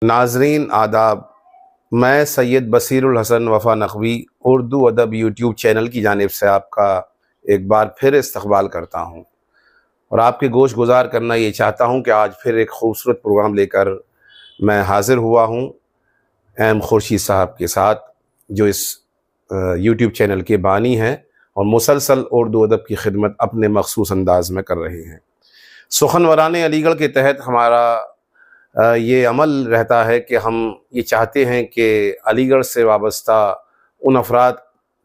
नाजरीन आदाब। मैं सैयद बसीरुल हसन वफ़ा नकवी उर्दू अदब यूट्यूब चैनल की जानिब से आपका एक बार फिर इस्तकबाल करता हूँ और आपके गोश गुजार करना ये चाहता हूँ कि आज फिर एक ख़ूबसूरत प्रोग्राम लेकर मैं हाज़िर हुआ हूँ एम खुर्शीद साहब के साथ, जो इस यूट्यूब चैनल के बानी हैं और मुसलसल उर्दू अदब की खिदमत अपने मखसूस अंदाज में कर रहे हैं। सुखनवरान अलीगढ़ के तहत हमारा ये अमल रहता है कि हम ये चाहते हैं कि अलीगढ़ से वाबस्ता उन अफराद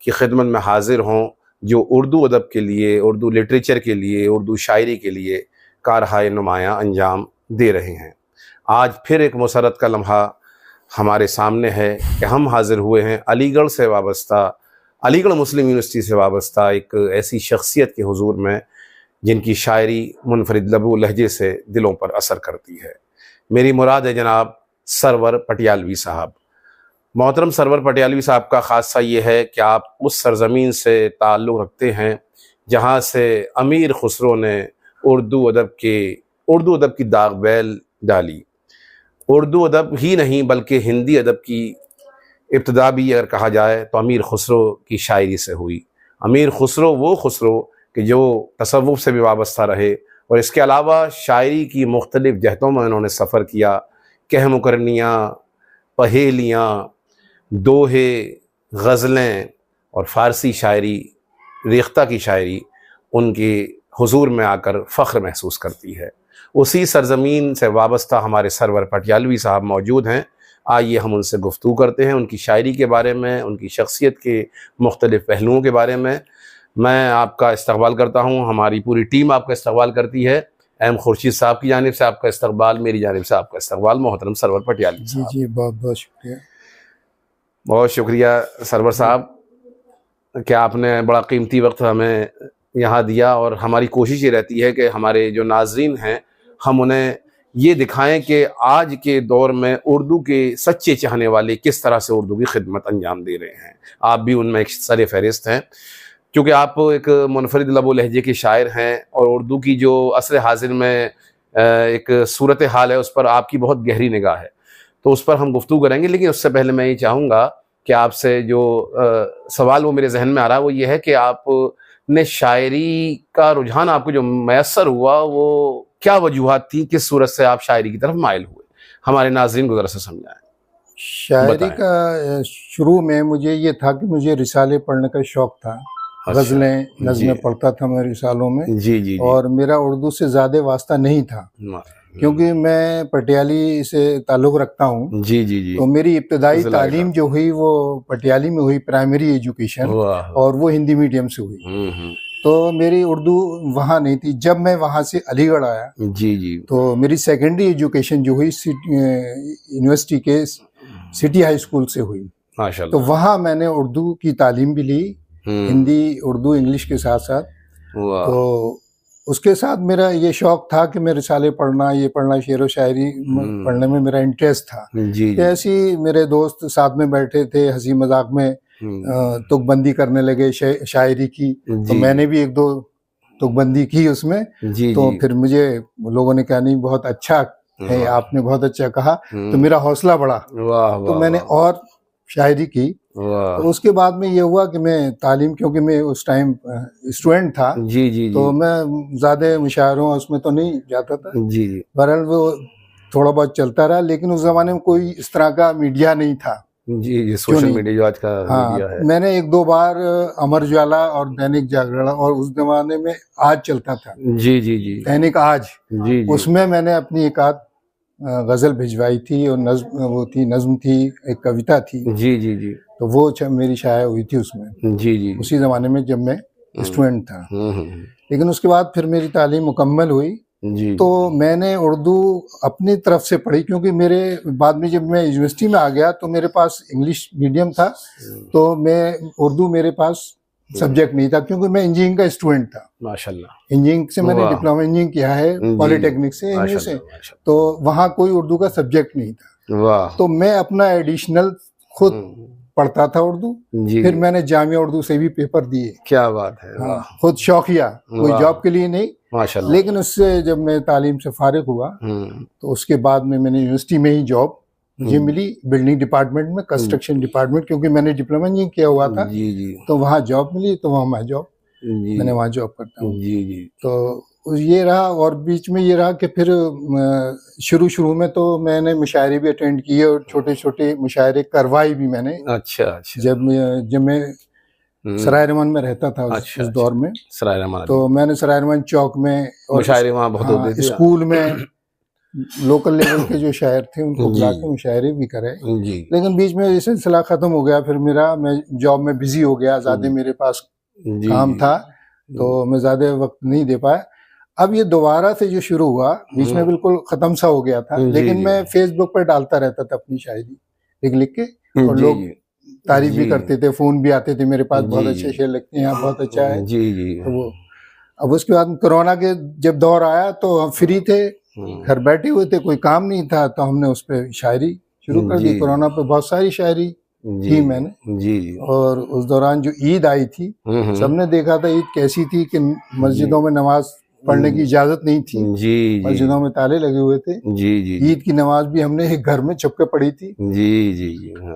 की खिदमत में हाज़िर हों जो उर्दू अदब के लिए, उर्दू लिटरेचर के लिए, उर्दू शायरी के लिए कारहाय नुमायाँ अंजाम दे रहे हैं। आज फिर एक मुसरत का लम्हा हमारे सामने है कि हम हाज़िर हुए हैं अलीगढ़ से वाबस्ता, अलीगढ़ मुस्लिम यूनिवर्सिटी से वाबस्ता एक ऐसी शख्सियत के हुजूर में जिनकी शायरी मुनफरिद लबो लहजे से दिलों पर असर करती है। मेरी मुराद है जनाब सरवर पटियालवी साहब। मोहतरम सरवर पटियालवी साहब का ख़ासा ये है कि आप उस सरज़मीन से ताल्लुक़ रखते हैं जहाँ से अमीर खुसरो ने उर्दू अदब की दाग बैल डाली। उर्दू अदब ही नहीं बल्कि हिंदी अदब की इब्तिदा भी अगर कहा जाए तो अमीर खुसरो की शायरी से हुई। अमीर खुसरो वो खुसरो कि जो तसव्वुफ़ से भी वाबस्ता रहे और इसके अलावा शायरी की मुख्तलिफ़ जहतों में उन्होंने सफ़र किया। कहमुकरनियाँ, पहेलियाँ, दोहे, गज़लें और फ़ारसी शायरी, रेख्ता की शायरी उनके हुजूर में आकर फ़ख्र महसूस करती है। उसी सरज़मीन से वाबस्ता हमारे सरवर पटियालवी साहब मौजूद हैं। आइए हम उनसे गुफ्तगू करते हैं, उनकी शायरी के बारे में, उनकी शख्सियत के मुख्तलिफ़ पहलुओं के बारे में। मैं आपका इस्तकबाल करता हूँ, हमारी पूरी टीम आपका इस्तकबाल करती है। एम खुर्शीद साहब की जानिब से आपका इस्तकबाल, मेरी जानिब से आपका इस्तकबाल मोहतरम सरवर पटियालवी साहब। जी बहुत बहुत शुक्रिया। बहुत शुक्रिया सरवर साहब कि आपने बड़ा कीमती वक्त हमें यहाँ दिया और हमारी कोशिश ये रहती है कि हमारे जो नाजरीन हैं हम उन्हें ये दिखाएं कि आज के दौर में उर्दू के सच्चे चाहने वाले किस तरह से उर्दू की खिदमत अंजाम दे रहे हैं। आप भी उनमें एक सर फहरिस्त हैं क्योंकि आप एक मुनफरिद लबो लहजे के शायर हैं और उर्दू की जो असर हाजिर में एक सूरत हाल है उस पर आपकी बहुत गहरी निगाह है, तो उस पर हम गुफ्तगू करेंगे। लेकिन उससे पहले मैं ये चाहूँगा कि आपसे जो सवाल वो मेरे जहन में आ रहा है वो ये है कि आपने शायरी का रुझान आपको जो मैसर हुआ वो क्या वजूहात थी, किस सूरत से आप शायरी की तरफ माइल हुए, हमारे नाज़रीन को ज़रा सा समझाएं। शायरी का शुरू में मुझे ये था कि मुझे रिसाले पढ़ने का शौक़ था। गज़लें, नज़्में पढ़ता था मैं रिसालों में। जी। और मेरा उर्दू से ज़्यादा वास्ता नहीं था क्योंकि मैं पटियाली से ताल्लुक़ रखता हूँ। जी। तो मेरी इब्तदाई तालीम जो हुई वो पटियाली में हुई, प्राइमरी एजुकेशन, और वो हिंदी मीडियम से हुई। तो मेरी उर्दू वहाँ नहीं थी। जब मैं वहाँ से अलीगढ़ आया जी तो मेरी सेकेंडरी एजुकेशन जो हुई यूनिवर्सिटी के सिटी हाई स्कूल से हुई। तो वहाँ मैंने उर्दू की तालीम भी ली, हिंदी, उर्दू, इंग्लिश के साथ साथ। तो उसके साथ मेरा ये शौक़ था कि मैं रिसाले पढ़ना, ये पढ़ना, शेर व शायरी पढ़ने में मेरा इंटरेस्ट था। ऐसे ही मेरे दोस्त साथ में बैठे थे, हंसी मजाक में तुकबंदी करने लगे शायरी की। तो मैंने भी एक दो तुकबंदी की उसमें। तो फिर मुझे लोगों ने कहा नहीं बहुत अच्छा है, आपने बहुत अच्छा कहा, तो मेरा हौसला बढ़ा। तो मैंने और शायरी की। तो उसके बाद में ये हुआ कि मैं तालीम, क्योंकि मैं उस टाइम स्टूडेंट था जी। तो मैं ज़्यादा मुशायरों उसमें तो नहीं जाता था जी। बहरहाल वो थोड़ा बहुत चलता रहा, लेकिन उस ज़माने में कोई इस तरह का मीडिया नहीं था जी। सोशल मीडिया जो आज का मीडिया है। मैंने एक दो बार अमर उजाला और दैनिक जागरण, और उस जमाने में आज चलता था जी दैनिक आज जी। उसमें मैंने अपनी एक आध गज़ल भिजवाई थी और नज़्म थी, एक कविता थी जी। तो वो मेरी शाया हुई थी उसमें जी। उसी ज़माने में जब मैं स्टूडेंट था। लेकिन उसके बाद फिर मेरी तालीम मुकम्मल हुई जी। तो मैंने उर्दू अपनी तरफ से पढ़ी, क्योंकि मेरे बाद में जब मैं यूनिवर्सिटी में आ गया तो मेरे पास इंग्लिश मीडियम था, तो मैं उर्दू मेरे पास सब्जेक्ट नहीं था, क्योंकि मैं इंजीनियरिंग का स्टूडेंट था। माशाल्लाह। इंजीनियरिंग से मैंने डिप्लोमा इंजीनियरिंग किया है पॉलिटेक्निक से, इंजीनियरिंग से। तो वहाँ कोई उर्दू का सब्जेक्ट नहीं था। तो मैं अपना एडिशनल खुद पढ़ता था उर्दू। फिर मैंने जामिया उर्दू से भी पेपर दिए। क्या बात है। खुद शौकिया, कोई जॉब के लिए नहीं माशाल्लाह। लेकिन उससे जब मैं तालीम से फारिग हुआ तो उसके बाद में मैंने यूनिवर्सिटी में ही जॉब मुझे मिली बिल्डिंग डिपार्टमेंट में, कंस्ट्रक्शन डिपार्टमेंट, क्योंकि मैंने डिप्लोमा इंजीनियरिंग किया हुआ था। तो वहाँ जॉब मिली, तो वहाँ मैंने वहाँ जॉब करता हूँ। तो ये रहा, और बीच में ये रहा कि फिर शुरू में तो मैंने मुशायरे भी अटेंड किए और छोटे छोटे मुशायरे करवाए भी मैंने। अच्छा। जब मैं सराय रमन में रहता था उस दौर में, सराय रमन, तो मैंने सराय रमन चौक में और मुशायरे वहाँ बहुत होते थे। स्कूल में लोकल लेवल के जो शायर थे उनको बुला के मुशायरे भी करे। लेकिन बीच में ये सिलसिला खत्म हो गया, फिर मैं जॉब में बिजी हो गया, ज्यादा मेरे पास काम था, तो मैं ज्यादा वक्त नहीं दे पाया। अब ये दोबारा से जो शुरू हुआ, बीच में बिल्कुल खत्म सा हो गया था, लेकिन मैं फेसबुक पर डालता रहता था अपनी शायरी लिख के, और लोग तारीफ भी करते थे, फोन भी आते थे मेरे पास, बहुत अच्छे शेर लिखते हैं, बहुत अच्छा है। तो वो अब उसके बाद कोरोना के जब दौर आया तो हम फ्री थे, घर बैठे हुए थे, कोई काम नहीं था, तो हमने उस पर शायरी शुरू कर दी। कोरोना पे बहुत सारी शायरी की मैंने। और उस दौरान जो ईद आई थी, सबने देखा था ईद कैसी थी कि मस्जिदों में नमाज पढ़ने की इजाजत नहीं थी, मस्जिदों में ताले लगे हुए थे। ईद की नमाज भी हमने एक घर में छुप के पढ़ी थी।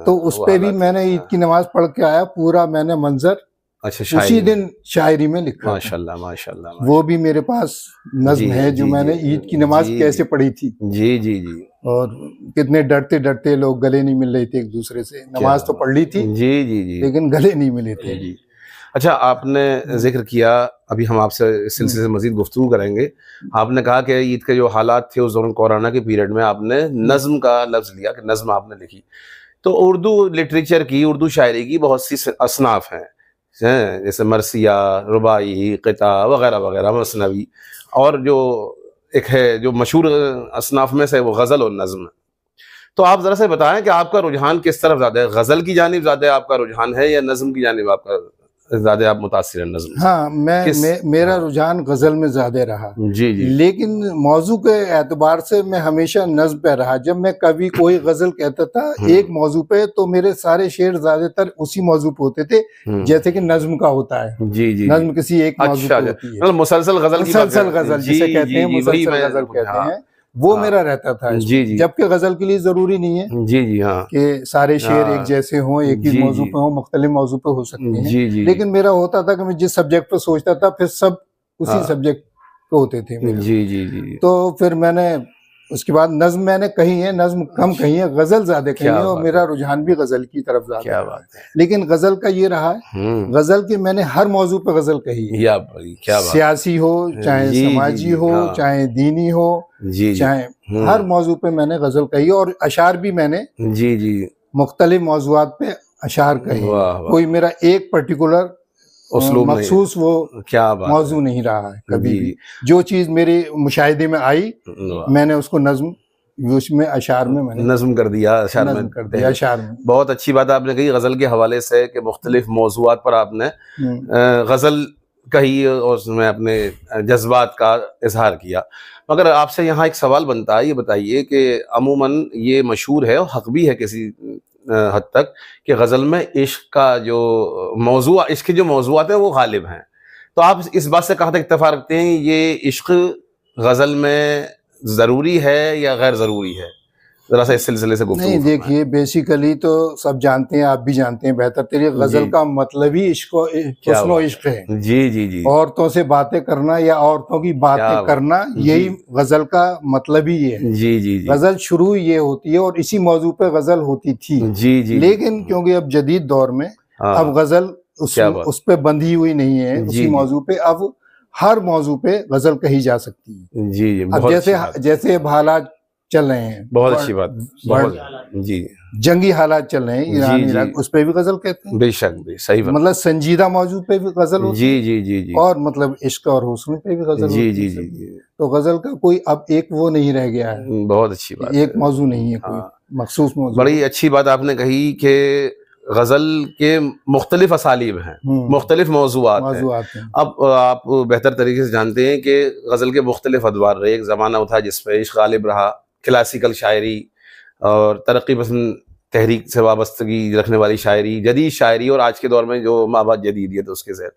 तो उस पे भी मैंने ईद की नमाज पढ़ के आया, पूरा मैंने मंजर उसी दिन शायरी में लिखा। माशाल्लाह माशाल्लाह। वो भी मेरे पास नज्म है जो मैंने ईद की नमाज कैसे पढ़ी थी। और कितने डरते डरते लोग, गले नहीं मिल रहे थे एक दूसरे से, नमाज तो पढ़ ली थी लेकिन गले नहीं मिले थे। अच्छा, आपने जिक्र किया, अभी हम आपसे इस सिलसिले से मजीद गुफ्तगू करेंगे। आपने कहा कि ईद के जो हालात थे उस दौरान कोरोना के पीरियड में आपने नज्म का लफ्ज लिया कि नज्म आपने लिखी। तो उर्दू लिटरेचर की, उर्दू शायरी की बहुत सी असनाफ हैं, जैसे मरसिया, रुबाई, क़िता वगैरह वगैरह, मसनवी, और जो एक है जो मशहूर असनाफ में से वो गज़ल और नज़्म। तो आप ज़रा से बताएं कि आपका रुझान किस तरफ ज़्यादा है, गज़ल की जानिब ज़्यादा आपका रुझान है या नज़्म की जानिब आपका ज़्यादा आप मुतासिर हैं नज़्म? हाँ, मेरा रुझान गज़ल में ज़्यादा रहा। लेकिन मौजू के एतबार से मैं हमेशा नज़्म पे रहा। जब मैं कभी कोई गज़ल कहता था एक मौजू पे, तो मेरे सारे शेर ज़्यादातर उसी मौजू पे होते थे, जैसे कि नज़्म का होता है। नज़्म किसी एक मौजू पे होती है, मुसलसल गज़ल जिसे कहते हैं, मुसलसल गज़ल कहते हैं, वो मेरा रहता था। जबकि गजल के लिए जरूरी नहीं है कि सारे शेर एक जैसे हों, एक ही मौजू पे हों, मुख्तलिफ मौजू पे हो सकते हैं। लेकिन मेरा होता था कि मैं जिस सब्जेक्ट पे सोचता था, फिर सब उसी सब्जेक्ट पे होते थे। तो फिर मैंने उसके बाद नज्म मैंने कही है, नज्म कम कही है, गजल ज्यादा कही है, और मेरा रुझान भी गजल की तरफ ज्यादा है। लेकिन गजल का ये रहा है, गजल की मैंने हर मौजू पे गजल कही है, सियासी हो, चाहे समाजी हो, चाहे दीनी हो, चाहे हर मौजू पे मैंने गजल कही, और अशार भी मैंने मुख्तलिफ मौजुआत पे अशार कही। कोई मेरा एक पर्टिकुलर मखसूस वो मौजू नहीं रहा है कभी भी। जो चीज मेरे मुशाहिदे में आई, मैंने उसको नज्म उसमें अशार में मैंने नज्म कर दिया, अशार में कर दिया। अशार में बहुत अच्छी बात आपने कही गजल के हवाले से कि मुख्तलिफ मौजुआत पर आपने गजल कही और उसमें अपने जज्बात का इजहार किया। मगर आपसे यहाँ एक सवाल बनता है, ये बताइए कि अमूमन ये मशहूर है और हक भी है किसी हद तक कि गज़ल में इश्क का जो मौजू, इश्क के जो मौजूआत हैं वो गालिब हैं। तो आप इस बात से कहाँ तक इत्तेफाक रखते हैं, ये इश्क गज़ल में ज़रूरी है या गैर ज़रूरी है? जरा सा इस सिलसिले से गुफ्तगू। नहीं, देखिए, बेसिकली तो सब जानते हैं, आप भी जानते हैं बेहतर तेरे, गजल का मतलब ही हुस्न इश्क है। जी। औरतों से बातें करना या औरतों की बातें करना, यही गजल का मतलब ही है। जी। गजल शुरू ये होती है और इसी मौजू पे गजल होती थी। जी। लेकिन क्योंकि अब जदीद दौर में अब गजल उस पे बंधी हुई नहीं है, उसी मौजू पे अब हर मौजू पे गजल कही जा सकती है। जी, अब जैसे हालात चल रहे हैं, बहुत अच्छी बात, बहुत जी, जंगी हालात चल रहे हैं ईरान इराक, उस पे भी गजल कहते हैं। बेशक, सही बात, मतलब संजीदा मौजू पे भी गजल होती है। जी। और मतलब इश्क और हुस्न पे भी गजल होती है। तो गजल का कोई अब एक वो नहीं रह गया है। बहुत अच्छी बात, एक मौजू नहीं है, कोई मखसूस मौजू। बड़ी अच्छी बात आपने कही कि गजल के मुख्तलिफ असालीब हैं, मुख्तलिफ मौजूआत हैं। अब आप बेहतर तरीके से जानते हैं कि गजल के मुख्तलिफ अदवार रहे। एक जमाना था जिसपे इश्क गालिब रहा, क्लासिकल शायरी और तरक्की पसंद तहरीक से वाबस्तगी रखने वाली शायरी, जदीद शायरी, और आज के दौर में जो माबाद जदीदियत उसके ज़ेर।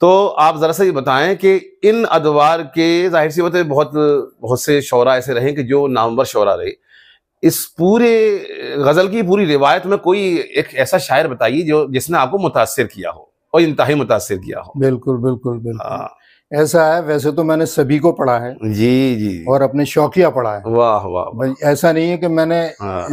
तो आप ज़रा सा ये बताएं कि इन अदवार के, जाहिर सी बात है बहुत से शौरा ऐसे रहे कि जो नामवर शौरा रहे, इस पूरे गजल की पूरी रिवायत में कोई एक ऐसा शायर बताइए जो जिसने आपको मुतासिर किया हो और इंतहाई मुतासिर किया हो। बिल्कुल बिल्कुल बिल्कुल ऐसा है। वैसे तो मैंने सभी को पढ़ा है जी जी, और अपने शौकिया पढ़ा है। वाह वाह। ऐसा नहीं है कि मैंने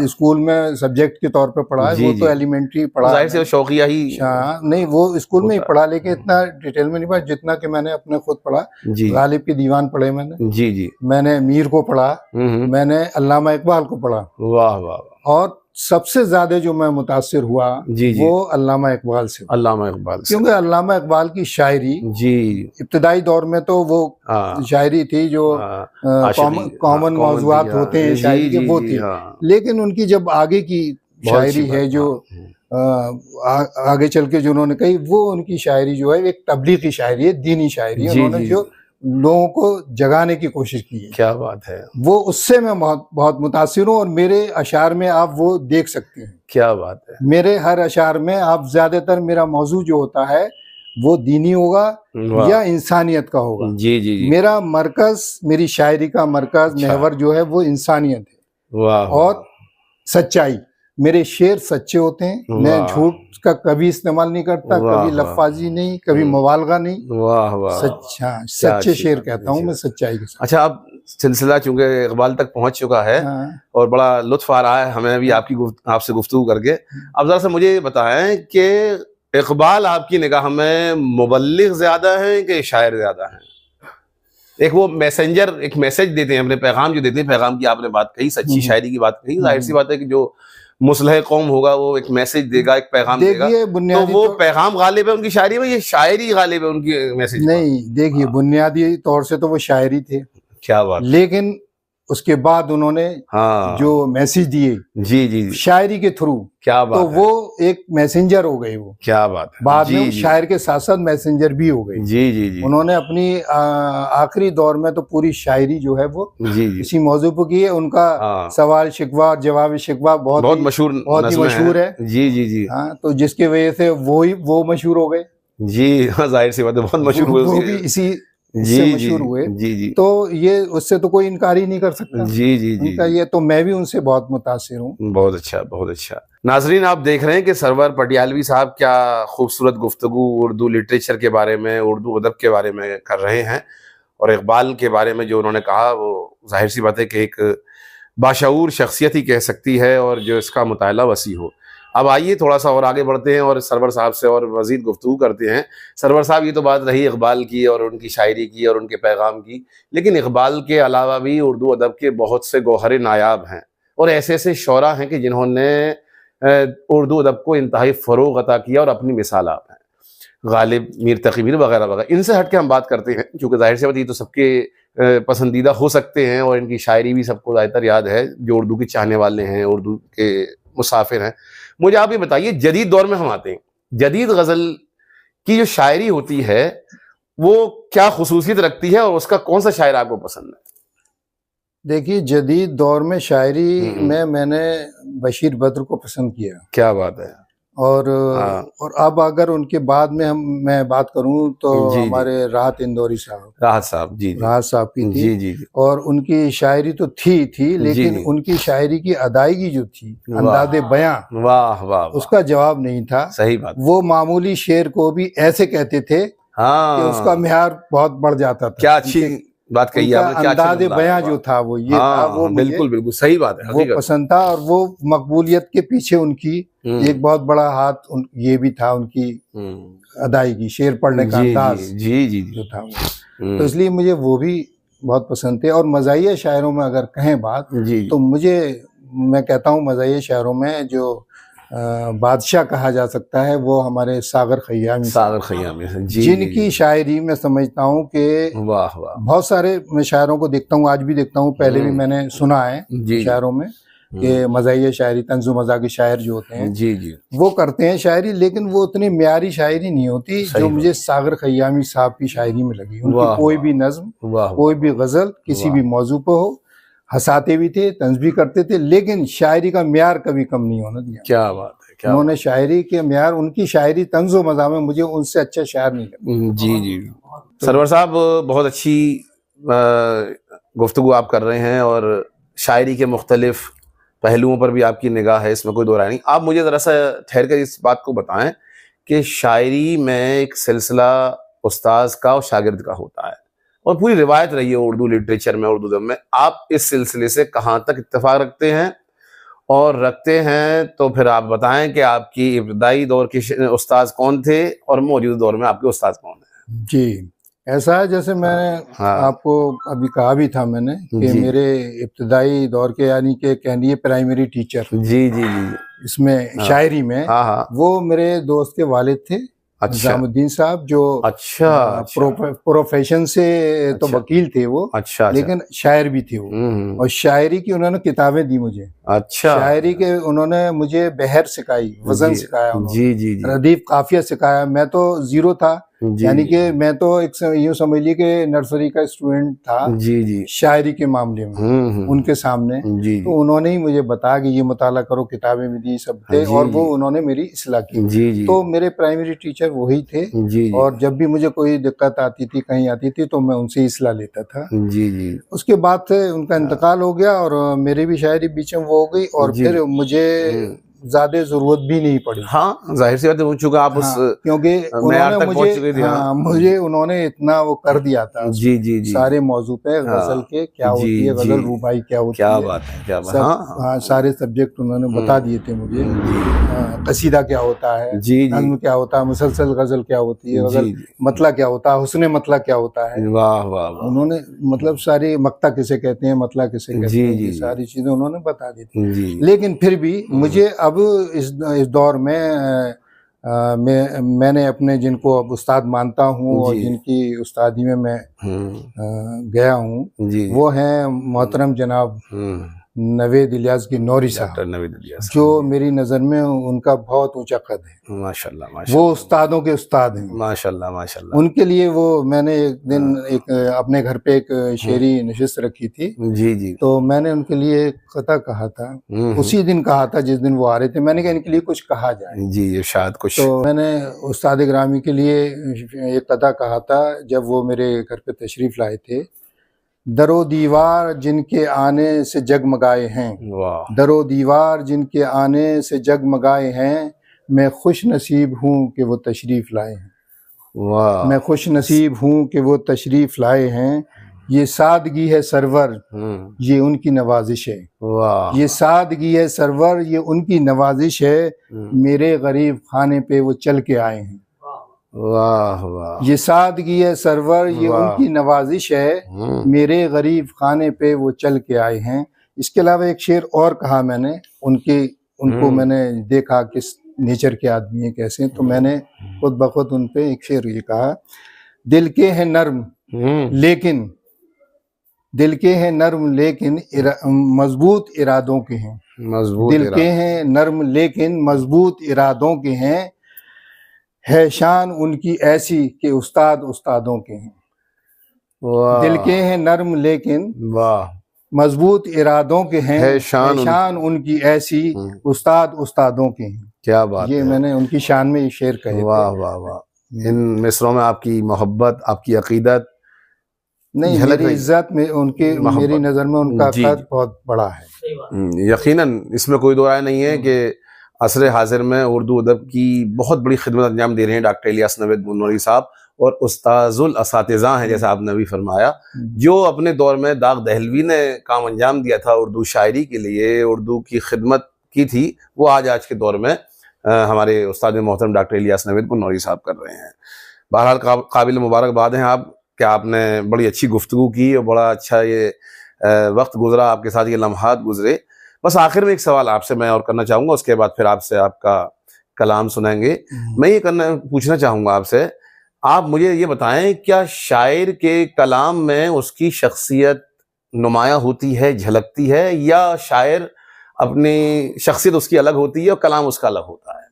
स्कूल में सब्जेक्ट के तौर पे पढ़ा है, वो तो एलिमेंट्री पढ़ा, जाहिर से शौकिया ही। नहीं, वो स्कूल में ही पढ़ा, लेकिन इतना डिटेल में नहीं पढ़ा जितना कि मैंने अपने खुद पढ़ा। गालिब के दीवान पढ़े मैंने, जी जी, मैंने मीर को पढ़ा, मैंने अल्लामा इकबाल को पढ़ा। वाह वाह। और सबसे ज्यादा जो मैं मुतासिर हुआ वो अल्लामा इकबाल से, अल्लामा इकबाल से, क्योंकि अल्लामा इकबाल की शायरी जी इब्तदाई दौर में तो वो शायरी थी जो कॉमन मौज़ूआत होते हैं शायरी के, वो थी। लेकिन उनकी जब आगे की शायरी है जो आगे चल के जो उन्होंने कही, वो उनकी शायरी जो है एक तबलीगी शायरी है, दीनी शायरी है। उन्होंने जो लोगों को जगाने की कोशिश की है। क्या बात है। वो उससे मैं बहुत मुतासिर हूँ और मेरे अशार में आप वो देख सकते हैं। क्या बात है। मेरे हर अशार में आप ज्यादातर मेरा मौजू जो होता है वो दीनी होगा या इंसानियत का होगा। जी जी, जी। मेरा मरकज, मेरी शायरी का मरकज महवर जो है वो इंसानियत है। वाह। और सच्चाई, मेरे शेर सच्चे होते हैं। मैं झूठ का कभी इस्तेमाल नहीं करता, कभी लफ्फाजी नहीं, कभी मुबालगा नहीं। वाह वाह। सच्चे शेर कहता हूँ मैं, सच्चाई के साथ। अच्छा, अब सिलसिला चूंकि इकबाल तक पहुंच चुका है और बड़ा लुत्फ आ रहा है हमें भी आपसे गुफ्तगू करके। अब जरा सा मुझे बताएं कि इकबाल आपकी निगाह में मुबल्लिग ज्यादा है कि शायर ज्यादा है? एक वो मैसेंजर, एक मैसेज देते हैं, अपने पैगाम जो देते हैं, पैगाम की आपने बात कही, सच्ची शायरी की बात कही। जाहिर सी बात है कि जो मुस्लिह कौम होगा वो एक मैसेज देगा, एक पैगाम देगा, तो वो पैगाम गालिब है उनकी शायरी में, ये शायरी गालिब है उनकी मैसेज नहीं। देखिए, बुनियादी तौर से तो वो शायरी थे। क्या बात। लेकिन उसके बाद उन्होंने जो मैसेज दिए जी जी शायरी के थ्रू, क्या बात, तो वो एक मैसेंजर हो गए वो। क्या बात है। बाद में शायर के साथ साथ मैसेंजर भी हो गए। जी जी जी। उन्होंने अपनी आखिरी दौर में तो पूरी शायरी जो है वो जी इसी मौजू पर की है। उनका सवाल शिकवा और जवाब शिकवा बहुत मशहूर, बहुत ही मशहूर है। जी जी जी। हाँ, तो जिसकी वजह से वो मशहूर हो गए। जी हाँ, जाहिर सी बात है, बहुत मशहूर हुए, वो भी इसी जी मशहूर हुए। जी जी। तो ये उससे तो कोई इनकार ही नहीं कर सकता। जी जी जी। ये तो मैं भी उनसे बहुत मुतासिर हूँ। बहुत अच्छा, बहुत अच्छा। नाजरीन, आप देख रहे हैं कि सरवर पटियालवी साहब क्या खूबसूरत गुफ्तगू उर्दू लिटरेचर के बारे में, उर्दू अदब के बारे में कर रहे हैं। और इकबाल के बारे में जो उन्होंने कहा वो जाहिर सी बात है कि एक बाशऊर शख्सियत ही कह सकती है और जो इसका मुताला वसी हो। अब आइए थोड़ा सा और आगे बढ़ते हैं और सरवर साहब से और मज़ीद गुफ्तगू करते हैं। सरवर साहब, ये तो बात रही इकबाल की और उनकी शायरी की और उनके पैगाम की, लेकिन इकबाल के अलावा भी उर्दू अदब के बहुत से गौहर नायाब हैं और ऐसे ऐसे शौरा हैं कि जिन्होंने उर्दू अदब को इंतहाई फ़रोग़ अता किया और अपनी मिसाल आप हैं। गालिब, मीर तक़ी मीर वगैरह वगैरह। इनसे हट के हम बात करते हैं क्योंकि जाहिर सी बात ये तो सबके पसंदीदा हो सकते हैं और इनकी शायरी भी सबको ज़्यादातर याद है जो उर्दू के चाहने वाले हैं, उर्दू के मुसाफिर हैं। मुझे आप ये बताइए, जदीद दौर में हम आते हैं, जदीद गज़ल की जो शायरी होती है वो क्या खुसूसियत रखती है और उसका कौन सा शायर आपको पसंद है? देखिए, जदीद दौर में शायरी में मैंने बशीर बद्र को पसंद किया। क्या बात है। और अब अगर उनके बाद में मैं बात करूं तो हमारे राहत इंदौरी साहब, राहत साहब की थी। जी जी। और उनकी शायरी तो थी लेकिन उनकी शायरी की अदायगी जो थी, अंदाज़े बयां, वाह वाह, उसका जवाब नहीं था। सही बात। वो मामूली शेर को भी ऐसे कहते थे कि उसका मियार बहुत बढ़ जाता था। क्या अच्छी बात कही आपने। अंदाज़े बयां जो था वो ये था, वो बिल्कुल बिल्कुल सही बात है, वो पसंद था। और वो मकबूलियत के पीछे उनकी एक बहुत बड़ा हाथ ये भी था, उनकी अदायगी, शेर पढ़ने का अंदाज जी जी जो था वो। तो इसलिए मुझे वो भी बहुत पसंद थे। और मज़ाहिया शायरों में अगर कहें बात, तो मैं कहता हूँ मज़ाहिया शायरों में जो बादशाह कहा जा सकता है वो हमारे सागर खयामी जी, जिनकी शायरी में समझता हूँ कि वाह वाह, बहुत सारे मैं शायरों को देखता हूँ, आज भी देखता हूँ, पहले भी मैंने सुना है शायरों में कि मज़ाहिया शायरी, तंज़ो मज़ा के शायर जो होते हैं जी जी वो करते हैं शायरी, लेकिन वो उतनी म्यारी शायरी नहीं होती जो मुझे सागर खयामी साहब की शायरी में लगी। उनकी कोई भी नज्म, कोई भी गज़ल किसी भी मौजू पर हो, हंसाते भी थे, तंज भी करते थे, लेकिन शायरी का म्यार कभी कम नहीं होने दिया। क्या बात है। क्या उन्होंने शायरी के म्यार, उनकी शायरी तंज़ो मज़ा में मुझे उनसे अच्छा शायर नहीं लगा। जी जी। सरवर साहब, बहुत अच्छी गुफ्तगू आप कर रहे हैं और शायरी के मुख्तलिफ पहलुओं पर भी आपकी निगाह है, इसमें कोई दो राय नहीं। आप मुझे ज़रा सा ठहर कर इस बात को बताएं कि शायरी में एक सिलसिला उस्ताद का और शागिर्द का होता है, और पूरी रिवायत रही है उर्दू लिटरेचर में, उर्दू में। आप इस सिलसिले से कहाँ तक इत्तेफाक रखते हैं, और रखते हैं तो फिर आप बताएं कि आपकी इब्तदाई दौर के उस्ताद कौन थे और मौजूदा दौर में आपके उस्ताद कौन हैं? जी, ऐसा है जैसे मैंने आपको अभी कहा भी था मैंने कि मेरे इब्तदाई दौर के यानी कि कह लीजिए प्राइमरी टीचर जी जी जी इसमें शायरी में वो मेरे दोस्त के वालिद थे, निजामुद्दीन साहब, जो प्रोफेशन से तो वकील थे वो, लेकिन शायर भी थे वो, और शायरी की उन्होंने किताबें दी मुझे। शायरी के उन्होंने मुझे बहर सिखाई, वजन सिखाया, रदीफ काफिया सिखाया। मैं तो जीरो था, यानी कि मैं तो एक यूँ समझ लिए कि नर्सरी का स्टूडेंट था शायरी के मामले में उनके सामने। तो उन्होंने ही मुझे बताया कि ये मुताला करो, किताबें भी दी, सब थे, और वो उन्होंने मेरी इस्लाह की। तो मेरे प्राइमरी टीचर वही थे, और जब भी मुझे कोई दिक्कत आती थी, कहीं आती थी, तो मैं उनसे इस्लाह लेता था। उसके बाद से उनका इंतकाल हो गया और मेरी भी शायरी बीच में वो हो गई, और फिर मुझे ज्यादा जरूरत भी नहीं पड़ी। हाँ, जाहिर सी बात है, चूंकि आप उस क्योंकि मुझे उन्होंने इतना वो कर दिया था जी सारे मौजू पे, गजल के क्या होती है, गजल रूबाई क्या होती है, क्या बात है, क्या बात है, हाँ सारे सब्जेक्ट उन्होंने बता दिए थे मुझे। कसीदा क्या होता है, नज़्म क्या होता है, मुसलसल गजल क्या होती है, गजल मतला क्या होता है, हुस्ने मतला क्या होता है। वाह वाह, उन्होंने मतलब सारी मक्ता किसे कहते हैं, मतला किसे कहते हैं, सारी चीजें उन्होंने बता दी थी। लेकिन फिर भी मुझे अब इस दौर में मैंने अपने जिनको अब उस्ताद मानता हूँ और जिनकी उस्तादी में मैं गया हूँ, वो हैं मोहतरम जनाब नवेद इलियास की नौरी साहब, जो मेरी नज़र में उनका बहुत ऊंचा कद है। माशाल्लाह, वो उस्तादों के उस्ताद हैं, माशाल्लाह माशाल्लाह। उनके लिए वो मैंने एक दिन अपने घर पे एक शेरी नशिस्त रखी थी जी, तो मैंने उनके लिए कथा कहा था, उसी दिन कहा था जिस दिन वो आ रहे थे। मैंने कहा इनके लिए कुछ कहा जाए जी, शायद कुछ। तो मैंने उस्ताद ग्रामी के लिए एक कथा कहा था जब वो मेरे घर पे तशरीफ लाए थे। दरो दीवार जिनके आने से जगमगाए हैं, दरो दीवार जिनके आने से जगमगाए हैं, मैं खुश नसीब हूँ कि वो तशरीफ लाए हैं। मैं खुश नसीब हूँ कि वो तशरीफ लाए हैं। ये सादगी है सरवर, ये उनकी नवाजिश है। ये सादगी है सरवर, ये उनकी नवाजिश है। मेरे गरीब खाने पे वो चल के आए हैं। वाह वाह, ये सादगी है सरवर, ये उनकी नवाजिश है। मेरे गरीब खाने पे वो चल के आए हैं। इसके अलावा एक शेर और कहा मैंने, उनको मैंने देखा किस नेचर के आदमी है, कैसे, तो मैंने खुद ब खुद उन पे एक शेर ये कहा, दिल के हैं नर्म लेकिन, दिल के हैं नर्म लेकिन मजबूत इरादों के हैं। दिल के हैं नर्म लेकिन मजबूत इरादों के हैं। है शान उनकी ऐसी कि उस्ताद उस्तादों के हैं। दिल के हैं नर्म लेकिन मजबूत इरादों के हैं। है शान उनकी ऐसी उस्ताद उस्तादों के हैं। क्या बात ये है, मैंने उनकी शान में ये शेर कहे। वाह वाह वाह। इन मिसरों में आपकी मोहब्बत, आपकी अकीदत नहीं, मेरी इज्जत में उनके, मेरी नजर में उनका कद बहुत बड़ा है। यकीनन इसमें कोई दो राय नहीं है कि असर हाजिर में उर्दू अदब की बहुत बड़ी खिदमत अंजाम दे रहे हैं डॉक्टर इलियास नवेद बुनौरी साहब, और उस्ताजुल असातिज़ा हैं, जैसा आपने अभी फरमाया, जो अपने दौर में दाग दहलवी ने काम अंजाम दिया था उर्दू शायरी के लिए, उर्दू की खिदमत की थी, वो आज के दौर में हमारे उस्ताद मोहतरम डॉक्टर इलियास नवेद बुनौरी साहब कर रहे हैं। बहरहाल काबिल मुबारकबाद हैं आप, कि आपने बड़ी अच्छी गुफ्तगू की और बड़ा अच्छा ये वक्त गुजरा आपके साथ, ये लम्हात गुजरे। बस आखिर में एक सवाल आपसे मैं और करना चाहूँगा, उसके बाद फिर आपसे आपका कलाम सुनेंगे। मैं ये पूछना चाहूँगा आपसे, आप मुझे ये बताएं, क्या शायर के कलाम में उसकी शख्सियत नुमाया होती है, झलकती है, या शायर अपनी शख्सियत उसकी अलग होती है और कलाम उसका अलग होता है?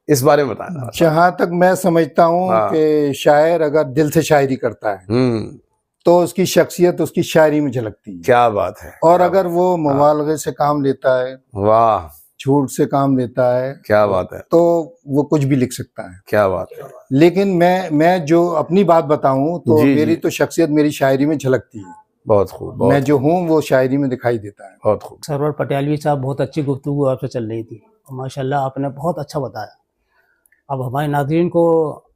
इस बारे में बताएं। जहाँ तक मैं समझता हूँ कि शायर अगर दिल से शायरी करता है तो उसकी शख्सियत उसकी शायरी में झलकती है। क्या बात है। और अगर वो मुबालगे से काम लेता है, वाह, झूठ से काम लेता है, क्या बात है, तो वो कुछ भी लिख सकता है। क्या बात है। लेकिन मैं जो अपनी बात बताऊं तो मेरी तो शख्सियत मेरी शायरी में झलकती है। बहुत खूब। मैं जो हूँ वो शायरी में दिखाई देता है। बहुत खूब। सरवर पटियालवी साहब, बहुत अच्छी गुफ्तगू आपसे चल रही थी, माशाल्लाह आपने बहुत अच्छा बताया। अब हमारे नाज़रीन को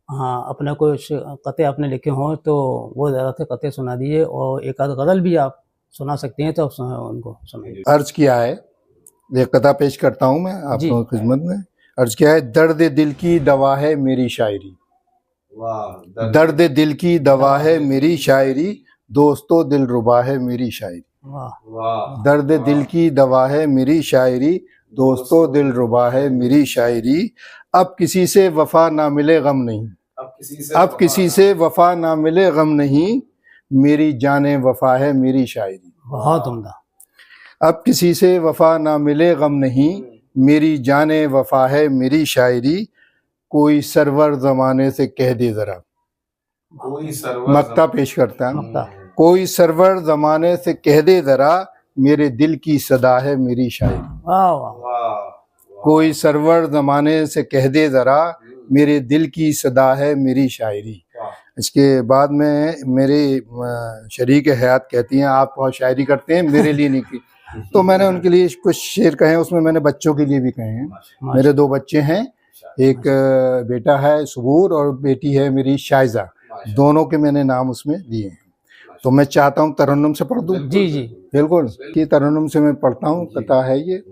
हाँ अपने कुछ कते आपने लिखे हों तो वो ज़्यादा से कते सुना दीजिए, और एक आध गज़ल भी आप सुना सकते हैं तो आप उनको सुनाइए। अर्ज किया है, एक कथा पेश करता हूँ मैं आप लोगों की खिदमत में। अर्ज किया है, दर्द दिल की दवा है मेरी शायरी, दर्द दिल की दवा है मेरी शायरी, दोस्तों दिल रुबा है मेरी शायरी। दर्द दिल की दवा है मेरी शायरी, दोस्तों दिल रुबा है मेरी शायरी। अब किसी से वफा ना मिले गम नहीं, अब किसी से वफा ना मिले गम नहीं, मेरी जाने वफा है मेरी शायरी। बहुत उम्दा। अब किसी से वफा ना मिले गम नहीं, मेरी जाने वफा है मेरी शायरी। कोई सरवर जमाने से कह दे जरा, मक्ता पेश करता है। कोई सरवर जमाने से कह दे जरा, मेरे दिल की सदा है मेरी शायरी। कोई सरवर जमाने से कह दे जरा, मेरे दिल की सदा है मेरी शायरी। इसके बाद में मेरे शरीक हयात कहती हैं आप बहुत शायरी करते हैं, मेरे लिए नहीं की। तो मैंने उनके लिए कुछ शेर कहे, उसमें मैंने बच्चों के लिए भी कहे हैं। मेरे 2 बच्चे हैं, एक बेटा है सबूर और बेटी है मेरी शाइजा, दोनों के मैंने नाम उसमें दिए हैं। तो मैं चाहता हूँ तरन्नुम से पढ़ दूँ। जी जी बिल्कुल, कि तरन्नुम से मैं पढ़ता हूँ। कथा है ये,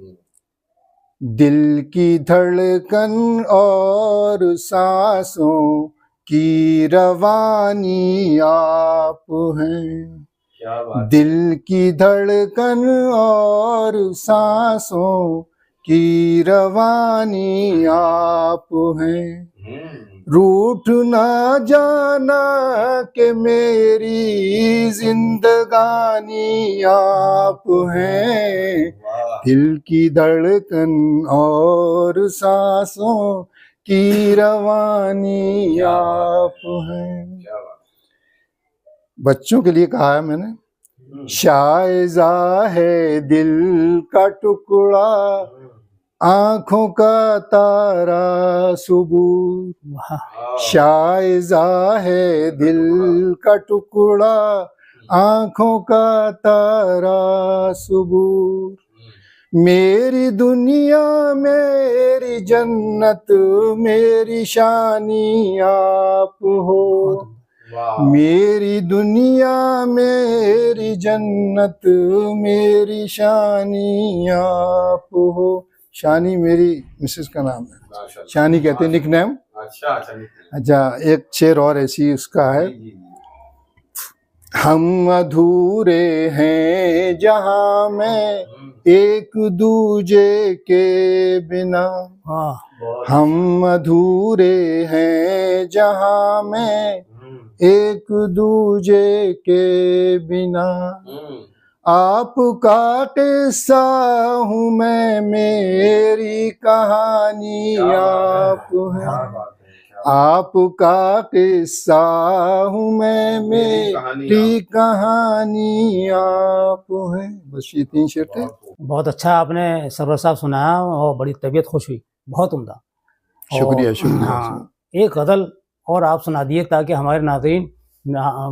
दिल की धड़कन और सांसों की रवानी आप हैं, दिल की धड़कन और सांसों की रवानी आप हैं। रूठ ना जाना कि मेरी जिंदगानी आप हैं, दिल की धड़कन और सांसों की रवानी आप हैं। बच्चों के लिए कहा है मैंने, शाइज़ा है दिल का टुकड़ा, आँखों का तारा सुबूर। शाइज़ा है दिल का टुकड़ा, आँखों का तारा सुबूर। मेरी दुनिया मेरी जन्नत मेरी शानी आप हो, मेरी दुनिया मेरी जन्नत मेरी शानी आप हो। शानी मेरी मिसेस का नाम है, शानी कहते हैं, निकनेम। अच्छा, एक शेर और ऐसी उसका है, हम अधूरे हैं जहां में एक दूजे के बिना, हम अधूरे हैं जहां में एक दूजे के बिना। आपका किस्सा हूँ मैं, मेरी कहानी आप हैं। आपका किस्सा हूँ मैं, मेरी कहानी आप हैं। बस ये 3 शेर थे। बहुत अच्छा आपने सरवर साहब सुनाया और बड़ी तबीयत खुश हुई, बहुत उम्दा। शुक्रिया शुक्रिया। हाँ, एक गज़ल और आप सुना दिए ताकि हमारे नाज़रीन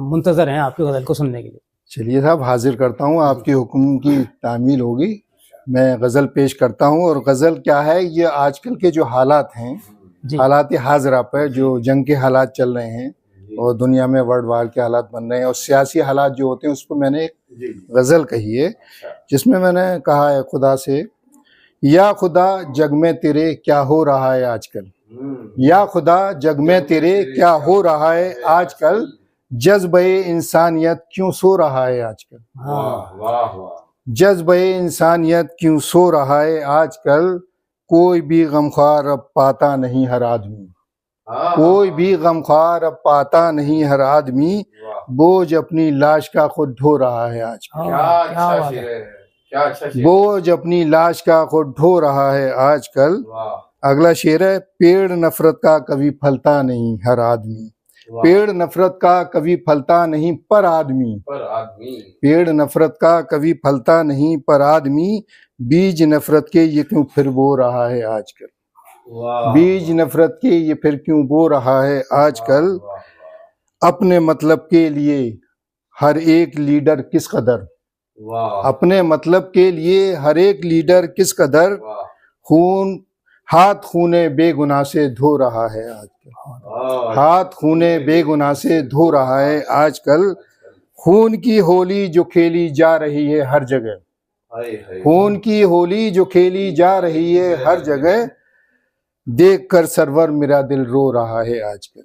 मुंतज़र हैं आपकी गज़ल को सुनने के लिए। चलिए साहब, हाजिर करता हूँ, आपके हुक्म की तामील होगी। मैं गज़ल पेश करता हूँ। और गज़ल क्या है, ये आजकल के जो हालात हैं, हालात हाज़िरा पर जो जंग के हालात चल रहे हैं और दुनिया में वर्ल्ड वार के हालात बन रहे हैं और सियासी हालात जो होते हैं, उस पर मैंने एक गज़ल कही है जिसमें मैंने कहा है खुदा से, या खुदा जग में तेरे क्या हो रहा है आजकल, या खुदा जग में तेरे क्या हो रहा है आजकल, जज्बे इंसानियत क्यों सो रहा है आजकल, जज्बे इंसानियत क्यों सो रहा है आजकल, कोई भी गमख्वार अब पाता नहीं हर आदमी, कोई भी गमख्वार अब पाता नहीं हर आदमी, बोझ अपनी लाश का खुद ढो रहा है आजकल, बोझ अपनी लाश का खुद ढो रहा है आजकल। अगला शेर है, पेड़ नफरत का कभी फलता नहीं हर आदमी, पेड़ नफरत का कभी फलता नहीं पर आदमी, पेड़ नफरत का कभी फलता नहीं पर आदमी, बीज नफरत के ये क्यों फिर बो रहा है आजकल, बीज नफरत के ये फिर क्यों बो रहा है आजकल। अपने मतलब के लिए हर एक लीडर किस कदर, वाह, अपने मतलब के लिए हर एक लीडर किस कदर खून हाथ खूने बेगुनाह से धो रहा है आजकल। हाथ खूने बेगुनाह से धो रहा है आजकल। खून की होली जो खेली जा रही है हर जगह, खून की होली जो खेली जा रही है हर जगह, देखकर सरवर मेरा दिल रो रहा है आजकल।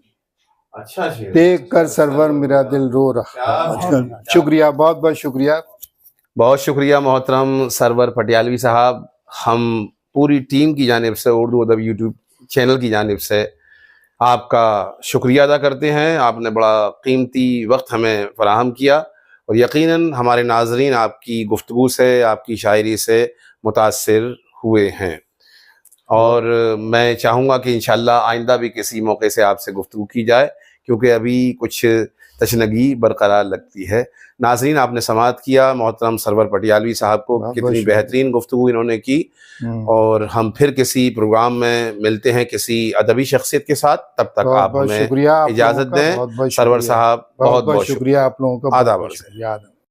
अच्छा, देखकर सरवर मेरा दिल रो रहा है आजकल। शुक्रिया, बहुत बहुत शुक्रिया। बहुत शुक्रिया मोहतरम सरवर पटियालवी साहब। हम पूरी टीम की जानिब से, उर्दू अदब यूट्यूब चैनल की जानिब से आपका शुक्रिया अदा करते हैं। आपने बड़ा कीमती वक्त हमें फराहम किया और यकीनन हमारे नाजरीन आपकी गुफ्तगू से, आपकी शायरी से मुतासिर हुए हैं। और मैं चाहूँगा कि इंशाल्लाह आइंदा भी किसी मौके से आपसे गुफ्तगू की जाए, क्योंकि अभी कुछ तशनगी बरकरार लगती है। नाज़रीन, आपने समाअत किया मोहतरम सरवर पटियालवी साहब को, कितनी बेहतरीन गुफ्तगू इन्होंने की। और हम फिर किसी प्रोग्राम में मिलते हैं किसी अदबी शख्सियत के साथ। तब तक आप हमें इजाज़त दें। सरवर साहब, बहुत बहुत शुक्रिया। आप लोगों का आदाब।